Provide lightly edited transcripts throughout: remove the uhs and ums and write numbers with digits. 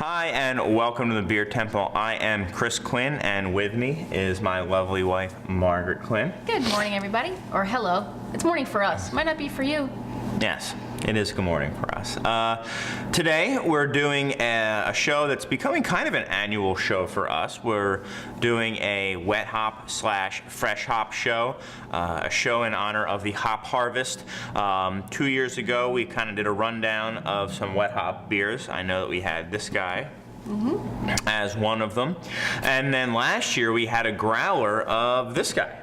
Hi and welcome to the Beer Temple. I am Chris Quinn and with me is my lovely wife Margaret Quinn. Good morning everybody, or hello. It's morning for us, might not be for you. Yes, it is good morning for us. Today we're doing a show that's becoming kind of an annual show for us. We're doing a wet hop / fresh hop show, a show in honor of the hop harvest. 2 years ago we kind of did a rundown of some wet hop beers. I know that we had this guy as one of them. And then last year we had a growler of this guy.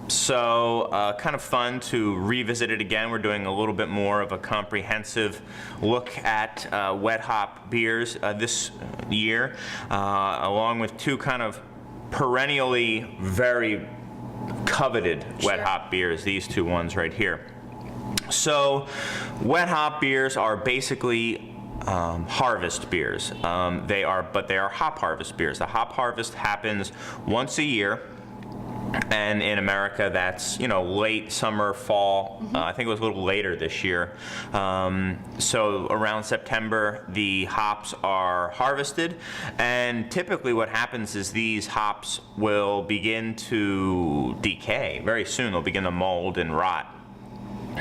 So kind of fun to revisit it again. We're doing a little bit more of a comprehensive look at wet hop beers this year, along with two kind of perennially very coveted wet hop beers, these two ones right here. So wet hop beers are basically harvest beers. They are hop harvest beers. The hop harvest happens once a year. And in America, that's, late summer, fall. I think it was a little later this year. So around September, the hops are harvested. And typically what happens is these hops will begin to decay. Very soon, they'll begin to mold and rot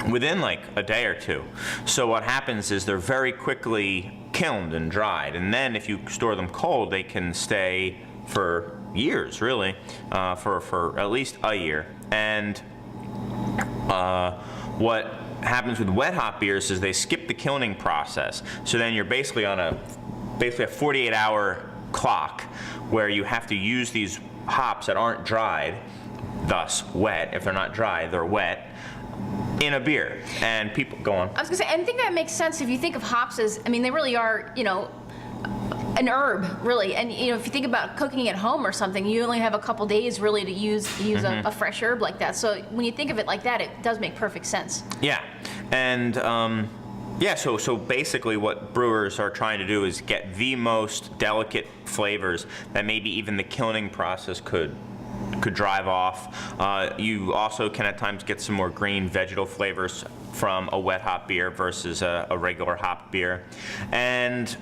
within like a day or two. So what happens is they're very quickly kilned and dried. And then if you store them cold, they can stay for years, really, for at least a year. And what happens with wet hop beers is they skip the kilning process. So then you're basically on a 48-hour clock where you have to use these hops that aren't dried, thus wet. If they're not dry, they're wet, in a beer. And people go on. I was gonna say, I think that makes sense if you think of hops as, they really are, an herb, really. And if you think about cooking at home or something, you only have a couple days really to use a fresh herb like that. So when you think of it like that, it does make perfect sense. Yeah, and so basically what brewers are trying to do is get the most delicate flavors that maybe even the kilning process could drive off. You also can at times get some more green vegetal flavors from a wet hop beer versus a regular hop beer. And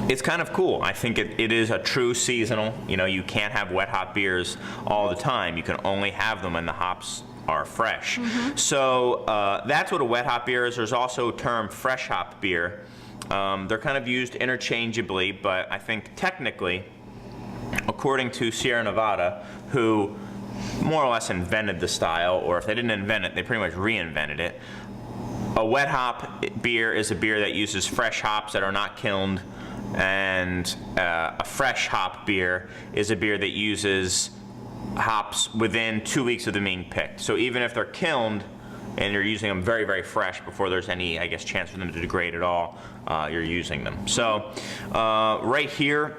it's kind of cool. I think it is a true seasonal. You can't have wet hop beers all the time. You can only have them when the hops are fresh. So that's what a wet hop beer is. There's also a term fresh hop beer. They're kind of used interchangeably, but I think technically, according to Sierra Nevada, who more or less invented the style, or if they didn't invent it, they pretty much reinvented it. A wet hop beer is a beer that uses fresh hops that are not kilned, and a fresh hop beer is a beer that uses hops within 2 weeks of them being picked. So even if they're kilned and you're using them very, very fresh before there's any, chance for them to degrade at all, you're using them. So right here,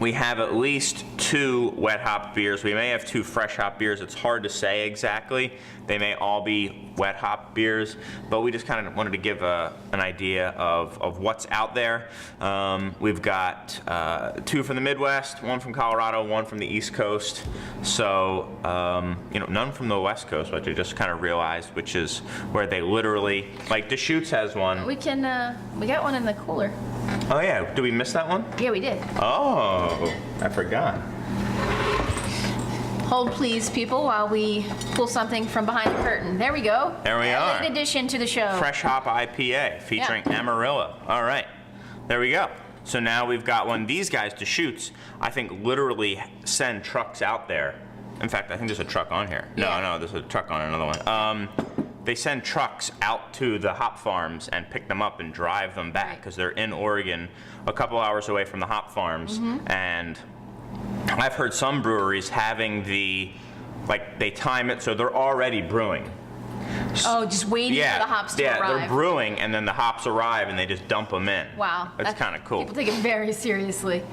we have at least 2 wet hop beers. We may have 2 fresh hop beers. It's hard to say exactly. They may all be wet hop beers, but we just kind of wanted to give an idea of what's out there. We've got 2 from the Midwest, 1 from Colorado, 1 from the East Coast. So, none from the West Coast, which I just kind of realized, which is where they literally, like Deschutes has one. We got one in the cooler. Oh yeah, did we miss that one? Yeah, we did. Oh, I forgot. Hold please, people, while we pull something from behind the curtain. There we go. There we are. Late addition to the show. Fresh hop IPA featuring Amarillo. All right, there we go. So now we've got one. These guys, Deschutes, I think literally send trucks out there. In fact, I think there's a truck on here. No, there's a truck on another one. They send trucks out to the hop farms and pick them up and drive them back because they're in Oregon, a couple hours away from the hop farms. And I've heard some breweries having they time it so they're already brewing. Oh, just waiting for the hops to arrive. Yeah, they're brewing and then the hops arrive and they just dump them in. Wow. That's kind of cool. People take it very seriously.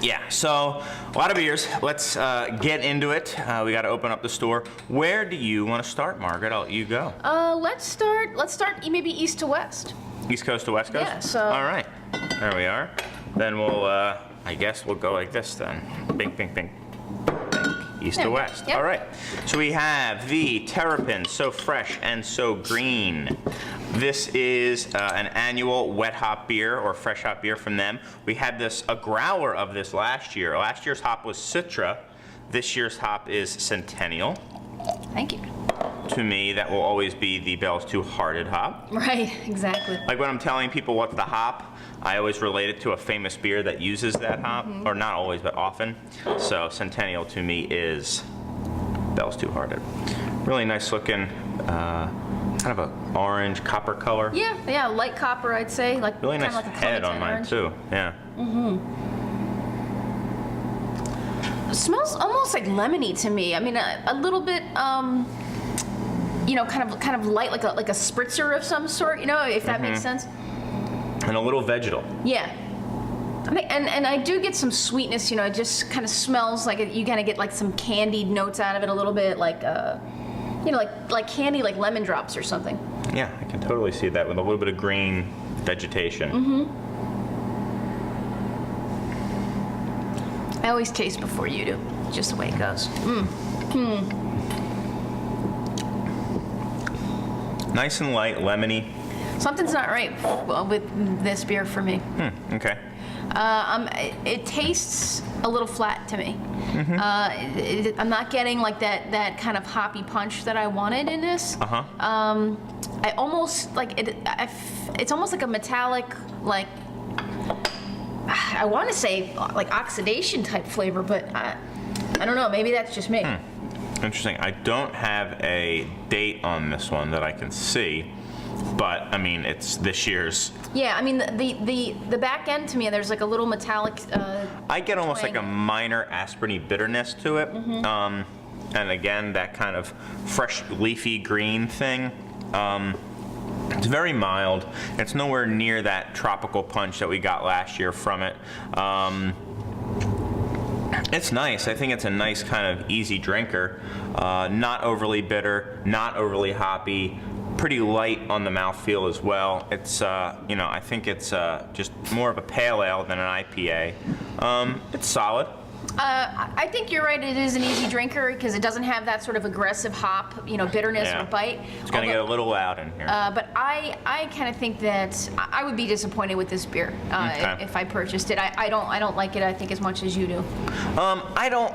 Yeah, so a lot of beers. Let's get into it. We got to open up the store. Where do you want to start, Margaret? I'll let you go. Let's start maybe east to west. East Coast to West Coast? Yeah, so. All right, there we are. Then we'll, I guess we'll go like this then. Bing, bing, bing. East to west. Yep. All right. So we have the Terrapin, so fresh and so green. This is an annual wet hop beer or fresh hop beer from them. We had a growler of this last year. Last year's hop was Citra. This year's hop is Centennial. Thank you. To me, that will always be the Bell's Two-Hearted hop. Right, exactly. Like when I'm telling people what's the hop, I always relate it to a famous beer that uses that hop, or not always, but often. So Centennial to me is Bell's Two-Hearted. Really nice looking, kind of an orange copper color. Yeah, light copper, I'd say. Like really nice like a head on mine orange. too. Yeah. It smells almost like lemony to me. I mean, a little bit, you know, kind of light, like a spritzer of some sort. You know, if that makes sense. And a little vegetal. Yeah. And I do get some sweetness. You know, it just kind of smells like you kind of get like some candied notes out of it a little bit, like you know, like candy, like lemon drops or something. Yeah, I can totally see that with a little bit of green vegetation. I always taste before you do, just the way it goes. Nice and light, lemony. Something's not right with this beer for me. Okay. It tastes a little flat to me. I'm not getting like that kind of hoppy punch that I wanted in this. I almost like it. It's almost like a metallic, like I want to say like oxidation type flavor, but I don't know. Maybe that's just me. Interesting. I don't have a date on this one that I can see, but I mean it's this year's. Yeah, I mean the back end to me, there's like a little metallic. I get almost twang. like a minor aspiriny bitterness to it, and again that kind of fresh leafy green thing. It's very mild. It's nowhere near that tropical punch that we got last year from it. It's nice. I think it's a nice kind of easy drinker. Not overly bitter, not overly hoppy. Pretty light on the mouthfeel as well. It's, you know, I think it's just more of a pale ale than an IPA. It's solid. I think you're right. It is an easy drinker because it doesn't have that sort of aggressive hop, you know, bitterness or bite. It's gonna get a little loud in here. But I kind of think that I would be disappointed with this beer if I purchased it. I don't like it. I think as much as you do. I don't.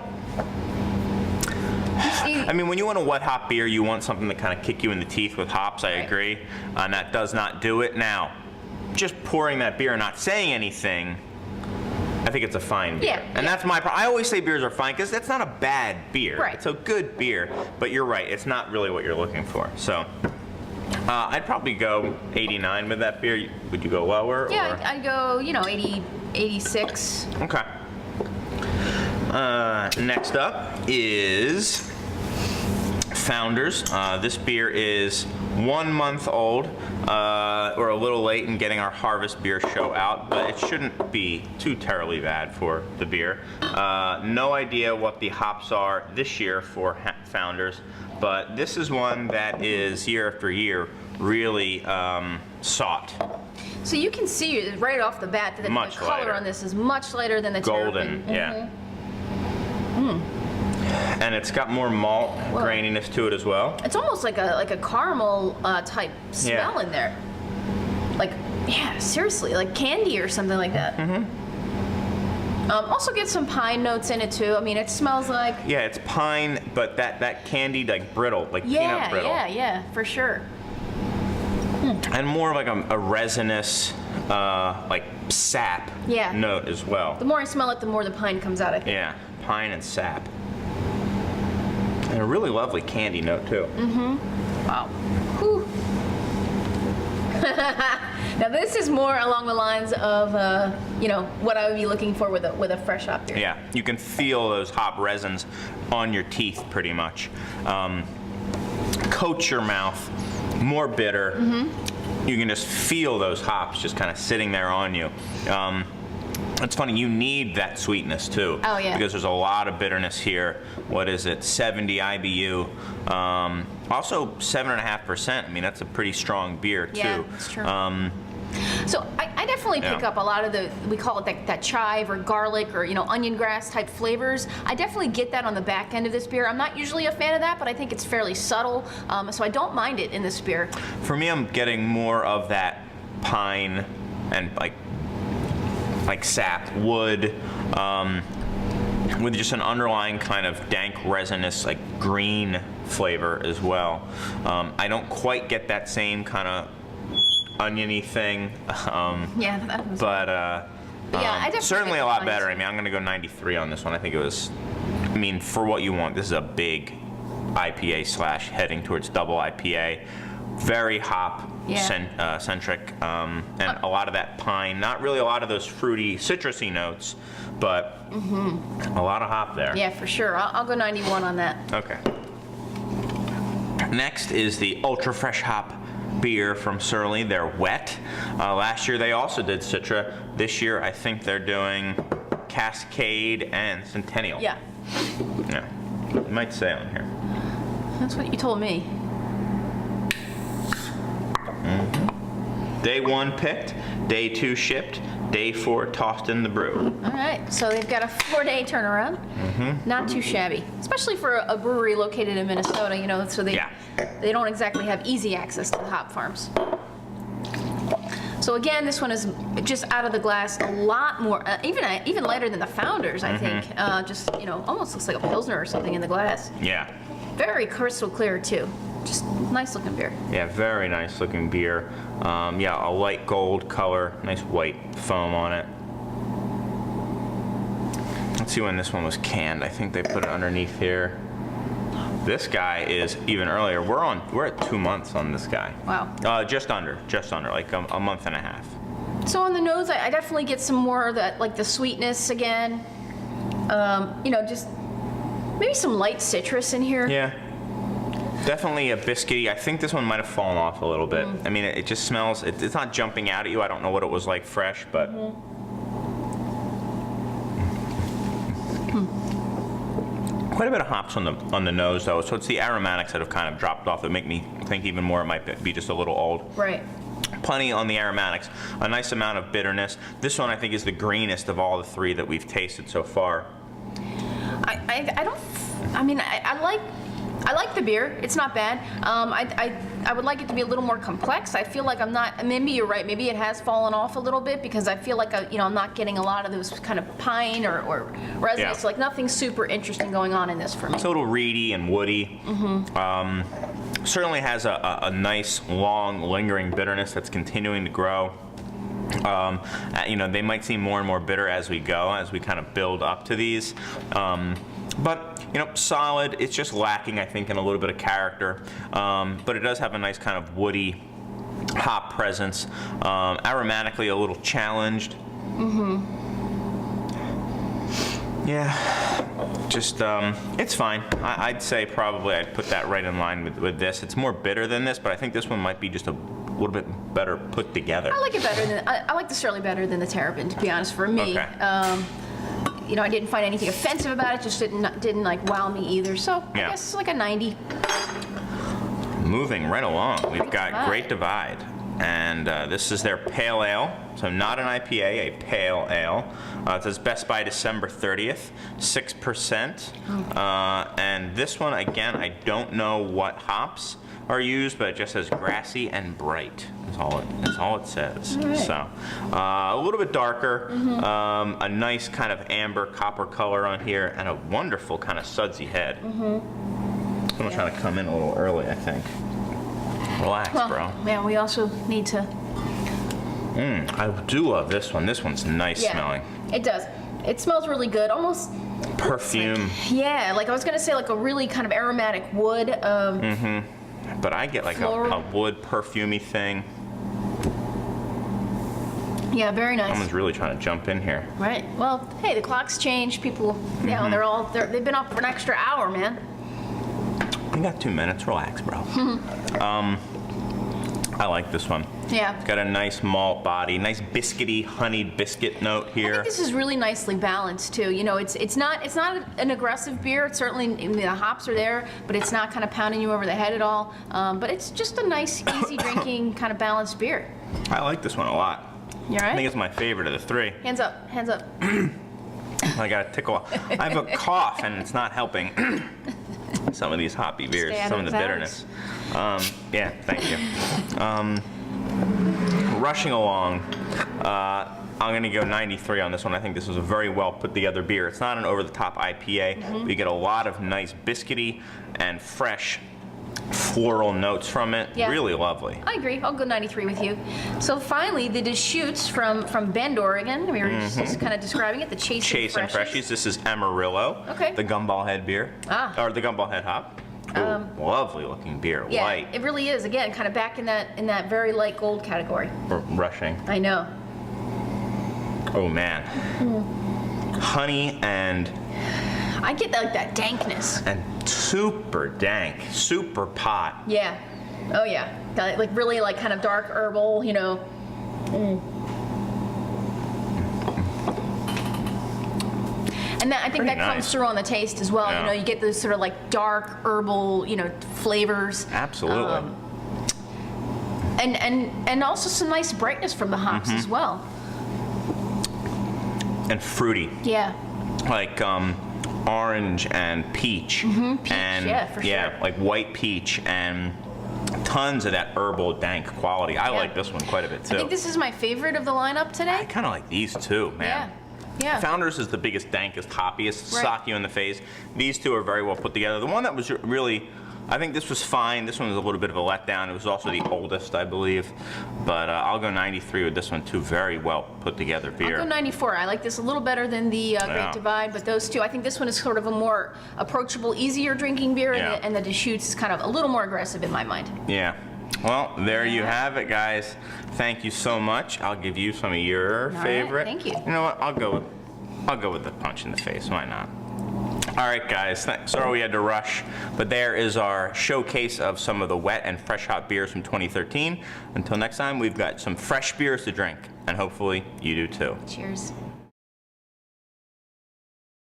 I mean, when you want a wet hop beer, you want something to kind of kick you in the teeth with hops. I agree, and that does not do it. Now, just pouring that beer and not saying anything, I think it's a fine beer. And that's my problem. I always say beers are fine because that's not a bad beer. Right. It's a good beer, but you're right. It's not really what you're looking for. So I'd probably go 89 with that beer. Would you go lower? Yeah, or? I'd go, you know, 80, 86. Okay. Next up is Founders. This beer is 1 month old. We're a little late in getting our Harvest Beer show out, but it shouldn't be too terribly bad for the beer. No idea what the hops are this year for Founders, but this is one that is year after year really sought. So you can see right off the bat that the color lighter. on this is much lighter than the Golden, Terrapin. yeah. And it's got more malt graininess to it as well. It's almost like a caramel type smell in there. Like, yeah, seriously, like candy or something like that. Also get some pine notes in it too. I mean, it smells like. Yeah, it's pine, but that candied, like brittle, like peanut brittle. Yeah, for sure. And more like a resinous, like sap note as well. The more I smell it, the more the pine comes out, I think. Yeah, pine and sap. And a really lovely candy note too. Wow. Whew. Now this is more along the lines of, you know, what I would be looking for with a fresh hop beer. Yeah, you can feel those hop resins on your teeth pretty much. Coat your mouth, more bitter. You can just feel those hops just kind of sitting there on you. It's funny, you need that sweetness too. Oh, yeah. Because there's a lot of bitterness here. What is it, 70 IBU. Also 7.5%. I mean, that's a pretty strong beer too. Yeah, that's true. So I I definitely pick up a lot of we call it that chive or garlic or onion grass type flavors. I definitely get that on the back end of this beer. I'm not usually a fan of that, but I think it's fairly subtle, so I don't mind it in this beer. For me, I'm getting more of that pine and like sap, wood, with just an underlying kind of dank, resinous, like green flavor as well. I don't quite get that same kind of oniony thing. Yeah, that was. But yeah, I definitely certainly a lot better. I mean, I'm going to go 93 on this one. I think it was, I mean, for what you want, this is a big IPA / heading towards double IPA. Very hop centric, and a lot of that pine. Not really a lot of those fruity, citrusy notes, but a lot of hop there. Yeah, for sure. I'll go 91 on that. Okay. Next is the Ultra Fresh Hop beer from Surly. They're wet. Last year they also did Citra. This year I think they're doing Cascade and Centennial. Yeah. Yeah. It might say on here. That's what you told me. Day 1 picked, day 2 shipped, day 4 tossed in the brew. All right, so they've got a 4-day turnaround. Not too shabby, especially for a brewery located in Minnesota. So they don't exactly have easy access to the hop farms. So again, this one is just out of the glass, a lot more, even lighter than the Founders, I think. Just almost looks like a Pilsner or something in the glass. Yeah. Very crystal clear too. Just nice looking beer. Yeah, very nice looking beer. Yeah, a light gold color, nice white foam on it. Let's see when this one was canned. I think they put it underneath here. This guy is even earlier. We're at 2 months on this guy. Wow. Just under, like a month and a half. So on the nose, I definitely get some more of that, like the sweetness again. Just maybe some light citrus in here. Yeah. Definitely a biscuity. I think this one might have fallen off a little bit. I mean, it just smells, it's not jumping out at you. I don't know what it was like fresh, but. Quite a bit of hops on the nose, though. So it's the aromatics that have kind of dropped off that make me think even more it might be just a little old. Right. Plenty on the aromatics. A nice amount of bitterness. This one I think is the greenest of all the 3 that we've tasted so far. I like the beer. It's not bad. I would like it to be a little more complex. I feel like I'm not. Maybe you're right. Maybe it has fallen off a little bit because I feel like I'm not getting a lot of those kind of pine or resonance. Yeah. Like nothing super interesting going on in this for me. It's a little reedy and woody. Certainly has a nice, long, lingering bitterness that's continuing to grow. They might seem more and more bitter as we go, as we kind of build up to these. But solid. It's just lacking, I think, in a little bit of character. But it does have a nice kind of woody hop presence. Aromatically a little challenged. Yeah, just it's fine. I'd say probably I'd put that right in line with this. It's more bitter than this, but I think this one might be just a little bit better put together. I like it better than I like the Surly better than the Terrapin, to be honest. For me. Okay. I didn't find anything offensive about it. Just didn't like wow me either. So I guess it's like a 90. Moving right along, we've got Great Divide, and this is their pale ale. So not an IPA, a pale ale. It says best by December 30th, 6%. And this one again, I don't know what hops are used, but it just says grassy and bright. That's all it says. Right. So a little bit darker, a nice kind of amber copper color on here, and a wonderful kind of sudsy head. Someone's trying to come in a little early, I think. Relax, bro. Yeah, we also need to. I do love this one. This one's nice smelling. It does. It smells really good. Almost perfume. Like I was gonna say, like a really kind of aromatic wood. But I get like a wood perfumey thing. Yeah, very nice. Someone's really trying to jump in here. Right. Well, hey, the clock's changed. People, they've been up for an extra hour, man. You got 2 minutes. Relax, bro. I like this one. Yeah. It's got a nice malt body, nice biscuity, honeyed biscuit note here. I think this is really nicely balanced too. It's not an aggressive beer. It's certainly the hops are there, but it's not kind of pounding you over the head at all. But it's just a nice, easy drinking kind of balanced beer. I like this one a lot. You all I think right? it's my favorite of the three. Hands up, hands up. I got a tickle. I have a cough, and it's not helping. Some of these hoppy beers, Stay out some of of the his bitterness. Yeah, thank you. Rushing along, I'm going to go 93 on this one. I think this is a very well put together beer. It's not an over-the-top IPA, but you get a lot of nice biscuity and fresh floral notes from it. Yeah. Really lovely. I agree. I'll go 93 with you. So finally, the Deschutes from Bend, Oregon. We were just kind of describing it. The Chase and Freshies. This is Amarillo. Okay. The Gumball Head beer. Or the Gumball Head hop. Ooh, lovely looking beer. Yeah, Light. it really is. Again, kind of back in that very light gold category. Rushing. I know. Oh man. Honey and I get that dankness. super dank, super pot. Yeah. Oh yeah. Like really like kind of dark herbal, you know. And that, I think Pretty that comes nice. through on the taste as well. Yeah. You know, you get those sort of like dark herbal, you know, flavors. Absolutely. And also some nice brightness from the hops as well. And fruity. Yeah. Like orange and peach. Peach, and yeah, for sure. like white peach and tons of that herbal dank quality. I Yeah. like this one quite a bit too. I think this is my favorite of the lineup I today. kind of like these too, man. Yeah. Yeah. Founders is the biggest, dankest, hoppiest, Right. sock you in the face. These two are very well put together. The one that was really, I think this was fine. This one was a little bit of a letdown. It was also the oldest, I believe. But I'll go 93 with this one too. Very well put together beer. I'll go 94. I like this a little better than the Yeah. Great Divide, but those two, I think this one is sort of a more approachable, easier drinking beer, Yeah. and the Deschutes is kind of a little more aggressive in my mind. Yeah. Well, there you have it, guys. Thank you so much. I'll give you some of your right, favorite. thank you. You know what? I'll go with the punch in the face. Why not? All right, guys. Sorry we had to rush, but there is our showcase of some of the wet and fresh hop beers from 2013. Until next time, we've got some fresh beers to drink, and hopefully you do too. Cheers.